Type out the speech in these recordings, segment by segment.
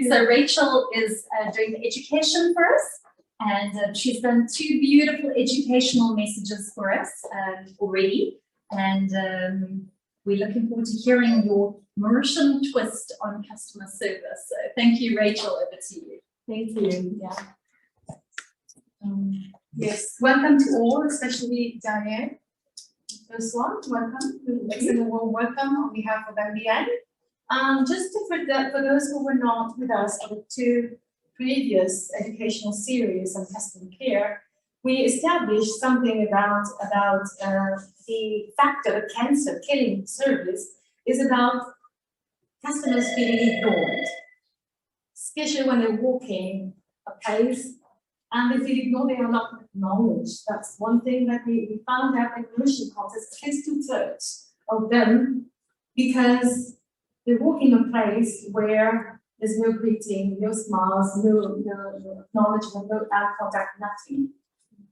So Rachel is doing the education for us, and she's done 2 beautiful educational messages for us already. And we're looking forward to hearing your Mauritian twist on customer service. So thank you, Rachel, over to you. Thank you. Yeah. Yes, welcome to all, especially Diane. First one, welcome. A warm welcome on behalf of MBN. Just for those who were not with us on the 2 previous educational series on customer care, we established something about the fact that a cancer killing service is about customers feeling ignored, especially when they're walking a place and they feel ignored, they are not acknowledged. That's one thing that we found out in the Mauritian context, at least 2/3 of them, because they walk in a place where there's no greeting, no smiles, no acknowledgement, no eye contact, nothing.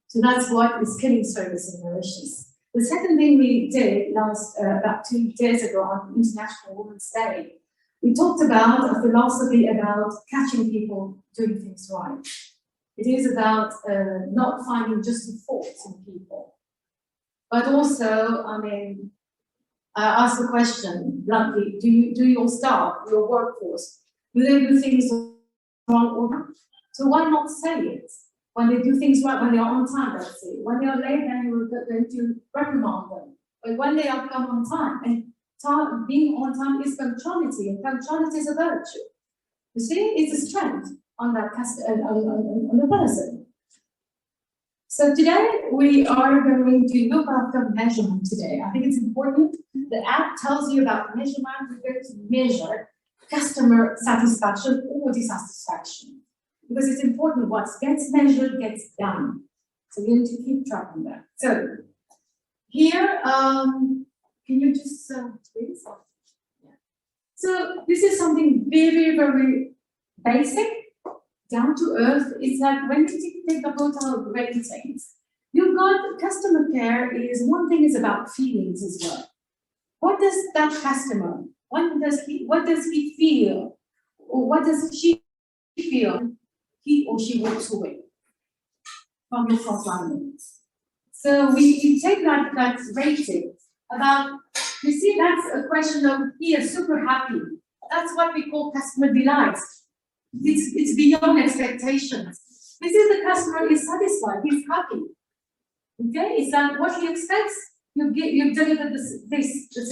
So that's what is killing service in Mauritius. The second thing we did about 2 days ago on International Women's Day, we talked about a philosophy about catching people doing things right. It is about not finding just the faults in people, but also, I mean, I ask the question bluntly: do your staff, your workforce, do they do things wrong or not? So why not say it? When they do things right, when they are on time, let's say. When they are late, then you're going to reprimand them. But when they have come on time, and being on time is punctuality, and punctuality is a virtue. You see, it's a strength on that on the person. So today we are going to look after measurement today. I think it's important. The app tells you about measurement. We're going to measure customer satisfaction or dissatisfaction, because it's important. What gets measured gets done. So we need to keep track of that. So here, can you just please? Yeah. So this is something very, very basic, down to earth. It's like when you take the hotel ratings, you've got customer care is one thing is about feelings as well. What does that customer, what does he feel, or what does she feel? He or she walks away from your frontline. So we take that rating about, you see, that's a question of he is super happy. That's what we call customer delight. It's beyond expectations. This is the customer is satisfied, he's happy. Okay, it's like what he expects, you've delivered the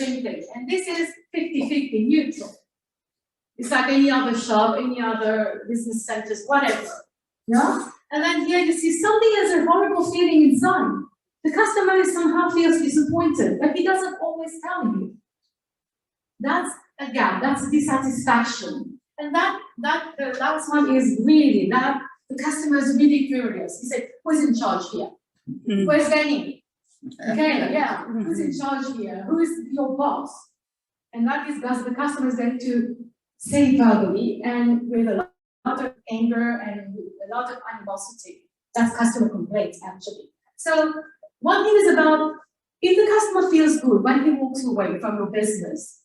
same thing. And this is 50-50, neutral. It's like any other shop, any other business centers, whatever. Yeah? And then here you see something as a horrible feeling inside. The customer somehow feels disappointed, but he doesn't always tell you. That's a gap, that's dissatisfaction. And that last one is really that the customer is really curious. He said, who's in charge here? Where's Danny? Okay, yeah, who's in charge here? Who is your boss? And that is because the customer is going to say verbally and with a lot of anger and a lot of animosity. That's customer complaints, actually. So one thing is about if the customer feels good when he walks away from your business.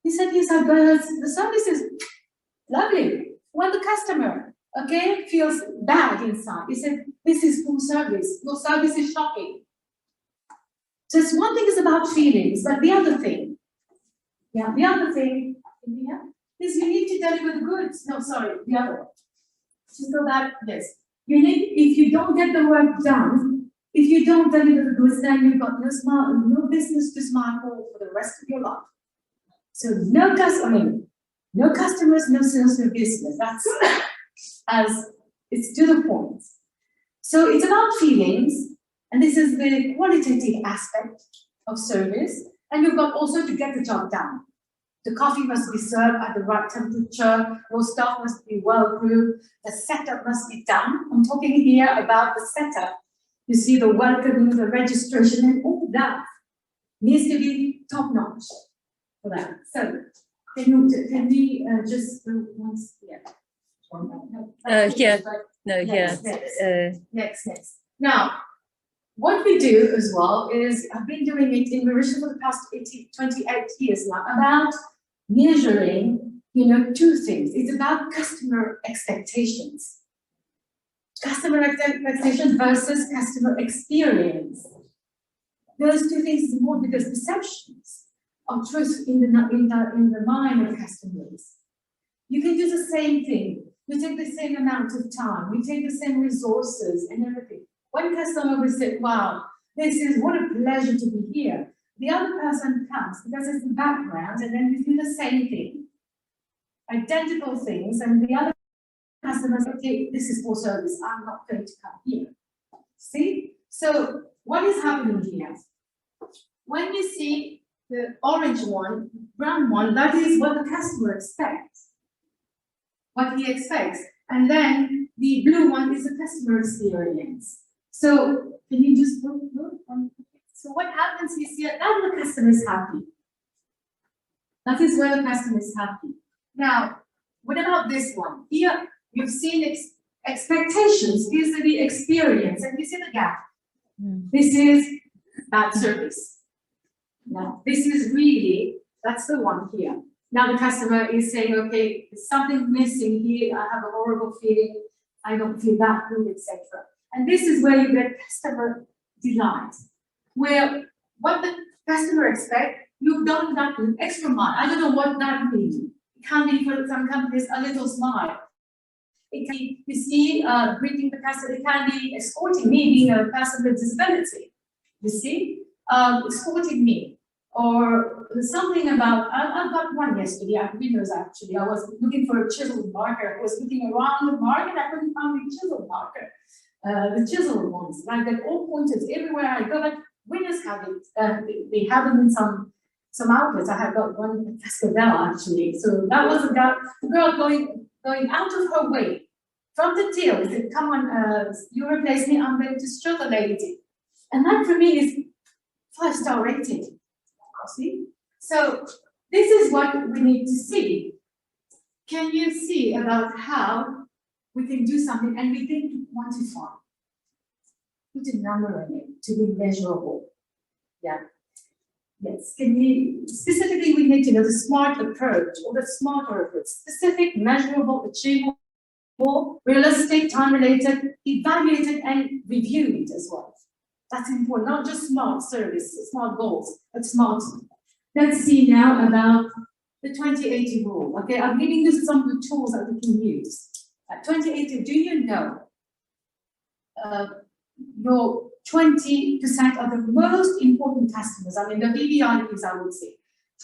He said, yes, the service is lovely. When the customer, okay, feels bad inside, he said, this is poor service. Your service is shocking. So it's one thing is about feelings, but the other thing, is you need to deliver the goods. No, sorry, the other one. Just go back, yes. You need, if you don't get the work done, if you don't deliver the goods, then you've got no business to smile for the rest of your life. So no customers, no sales, no business. That's as it's to the point. So it's about feelings, and this is the qualitative aspect of service. And you've got also to get the job done. The coffee must be served at the right temperature. Your staff must be well brewed. The setup must be done. I'm talking here about the setup. You see the welcoming, the registration, and all that needs to be top notch for that. So can we just once? Next. Now, what we do as well is, I've been doing it in Mauritius for the past 28 years now, about measuring two things. It's about customer expectations. Customer expectation versus customer experience. Those two things is more because perceptions of truth in the mind of customers. You can do the same thing. You take the same amount of time. You take the same resources and everything. One customer will say, wow, what a pleasure to be here. The other person comes because it's the background, and then you do the same thing. Identical things, and the other customers say, okay, this is for service. I'm not going to come here. See? So what is happening here? When you see the orange one, brown one, that is what the customer expects. What he expects. And then the blue one is the customer experience. So can you just look on? So what happens is here, now the customer is happy. That is where the customer is happy. Now, what about this one? Here, you've seen expectations vis-a-vis experience, and you see the gap. This is bad service. Now, this is really, that's the one here. Now the customer is saying, okay, there's something missing here, I have a horrible feeling, I don't feel that good, etc. And this is where you get customer delight, where what the customer expects, you've done that extra mile. I don't know what that means. It can be for some companies a little smile. It can be, you see, greeting the customer. It can be escorting me, being a person with disability. You see, escorting me, or something about. I got one yesterday at Windows. Actually, I was looking for a chisel marker. I was looking around the market. I couldn't find the chisel marker. The chisel ones, like they're all pointers everywhere I go. But Windows have it. They have them in some outlets. I have got one in Cascadella actually. So that was a girl going out of her way from the till. Said, "Come on, you replace me. I'm going to show the lady." And that for me is 5-star rated. See? So this is what we need to see. Can you see about how we can do something and we need to quantify? Put a number on it to be measurable. Yeah. Yes. Can we specifically we need to know the SMART approach or the smarter approach. Specific, measurable, achievable, realistic, time-related, evaluated, and reviewed as well. That's important, not just smart service, smart goals, but smart. Let's see now about the 2080 rule. Okay, I'm giving you some of the tools that we can use. At 2080, do you know your 20% of the most important customers, I mean the VVIPs, I would say,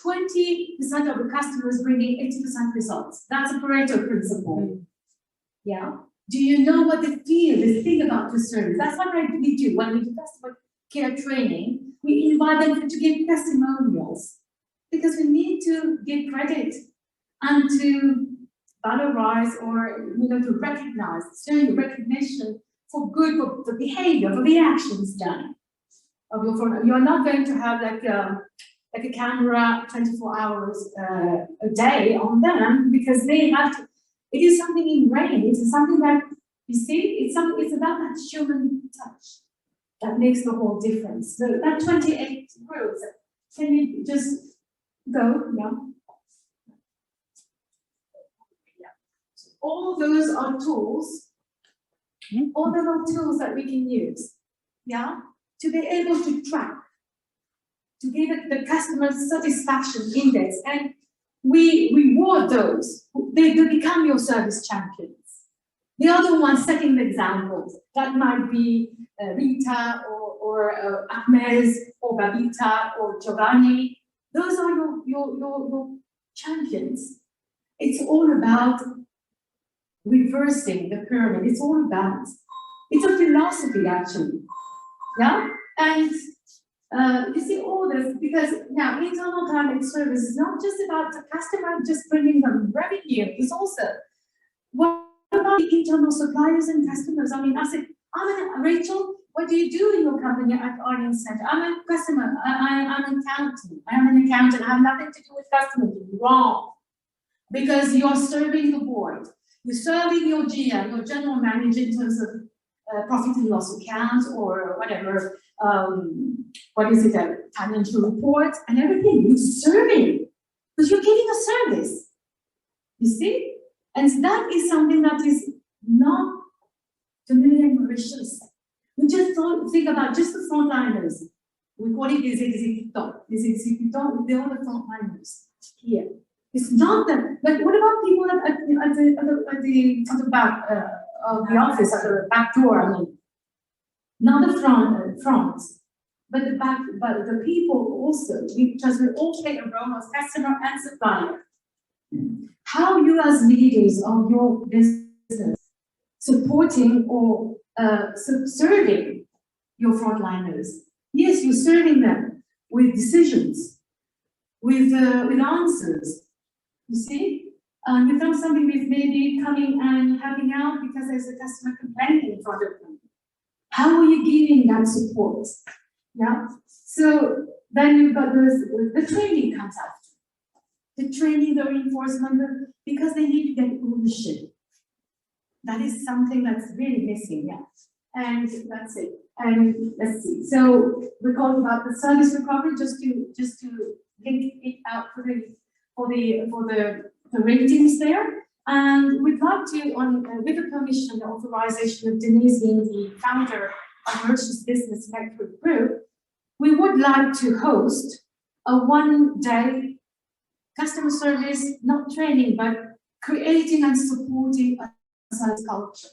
20% of the customers bringing 80% results. That's a Pareto principle. Yeah. Do you know what they feel, they think about the service? That's what we do when we do customer care training. We invite them to give testimonials because we need to give credit and to valorize or to recognize, showing recognition for good, for the behavior, for the actions done. You're not going to have like a camera 24 hours a day on them because they have to. It is something ingrained. It's something that you see. It's about that human touch that makes the whole difference. So that 28 rules. Can you just go? Yeah. So all those are tools. All those are tools that we can use. Yeah, to be able to track, to give it the customer satisfaction index, and we reward those. They become your service champions. The other ones setting the examples. That might be Rita or Ahmed or Babita or Giovanni. Those are your champions. It's all about reversing the pyramid. It's all about. It's a philosophy actually. Yeah, and you see all this because now internal direct service is not just about the customer just bringing them revenue. It's also what about the internal suppliers and customers? I mean, I said, Rachel, what do you do in your company at Audience Center? I'm a customer. I'm an accountant. I'm an accountant. I have nothing to do with customers. Wrong, because you're serving the board. You're serving your GM, your general manager, in terms of profit and loss account or whatever. What is it? Financial reports and everything. You're serving because you're giving a service. You see? And that is something that is not familiar in Mauritius. We just don't think about just the frontliners. We call it les exécutants. Les exécutants, they're all the frontliners here. It's not them. But what about people at the back of the office, at the back door? I mean, not the front, but the back. But the people also, because we all play a role as customer and supplier. How you as leaders of your business supporting or serving your frontliners? Yes, you're serving them with decisions, with answers. You see, without somebody with maybe coming and helping out because there's a customer complaining in front of them. How are you giving that support? Yeah. So then you've got the training comes after. The training, the reinforcement, because they need to get ownership. That is something that's really missing, yeah. And that's it. And let's see. So we talked about the service recovery, just to link it out for the ratings there. And we'd like to, with the permission, the authorization of Denise being the founder of Merchants Business Network Group, we would like to host a one-day customer service, not training, but creating and supporting a service culture.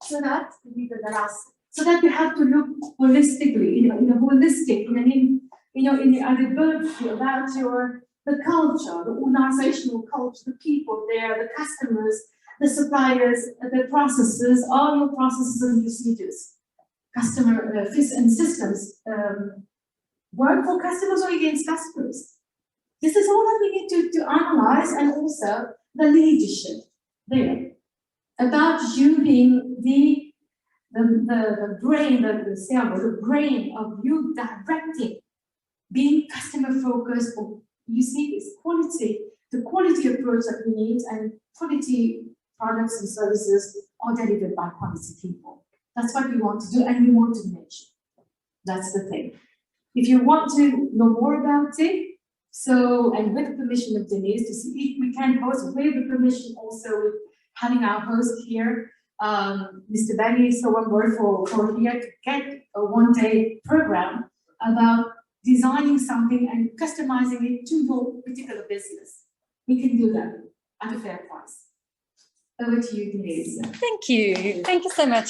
So that will be the last. So that you have to look holistically, in a holistic, in the ability about the culture, the organizational culture, the people there, the customers, the suppliers, the processes, all your processes and procedures, customer and systems work for customers or against customers. This is all that we need to analyze, and also the leadership there about you being the brain, the brain of you directing, being customer focused. Or you see this quality, the quality approach that we need, and quality products and services are delivered by quality people. That's what we want to do, and we want to measure. That's the thing. If you want to know more about it, and with the permission of Denise, to see if we can host, with the permission also with having our host here, Mr. Benny, so on board for here to get a one-day program about designing something and customizing it to your particular business. We can do that at a fair price. Over to you, Denise. Thank you. Thank you so much.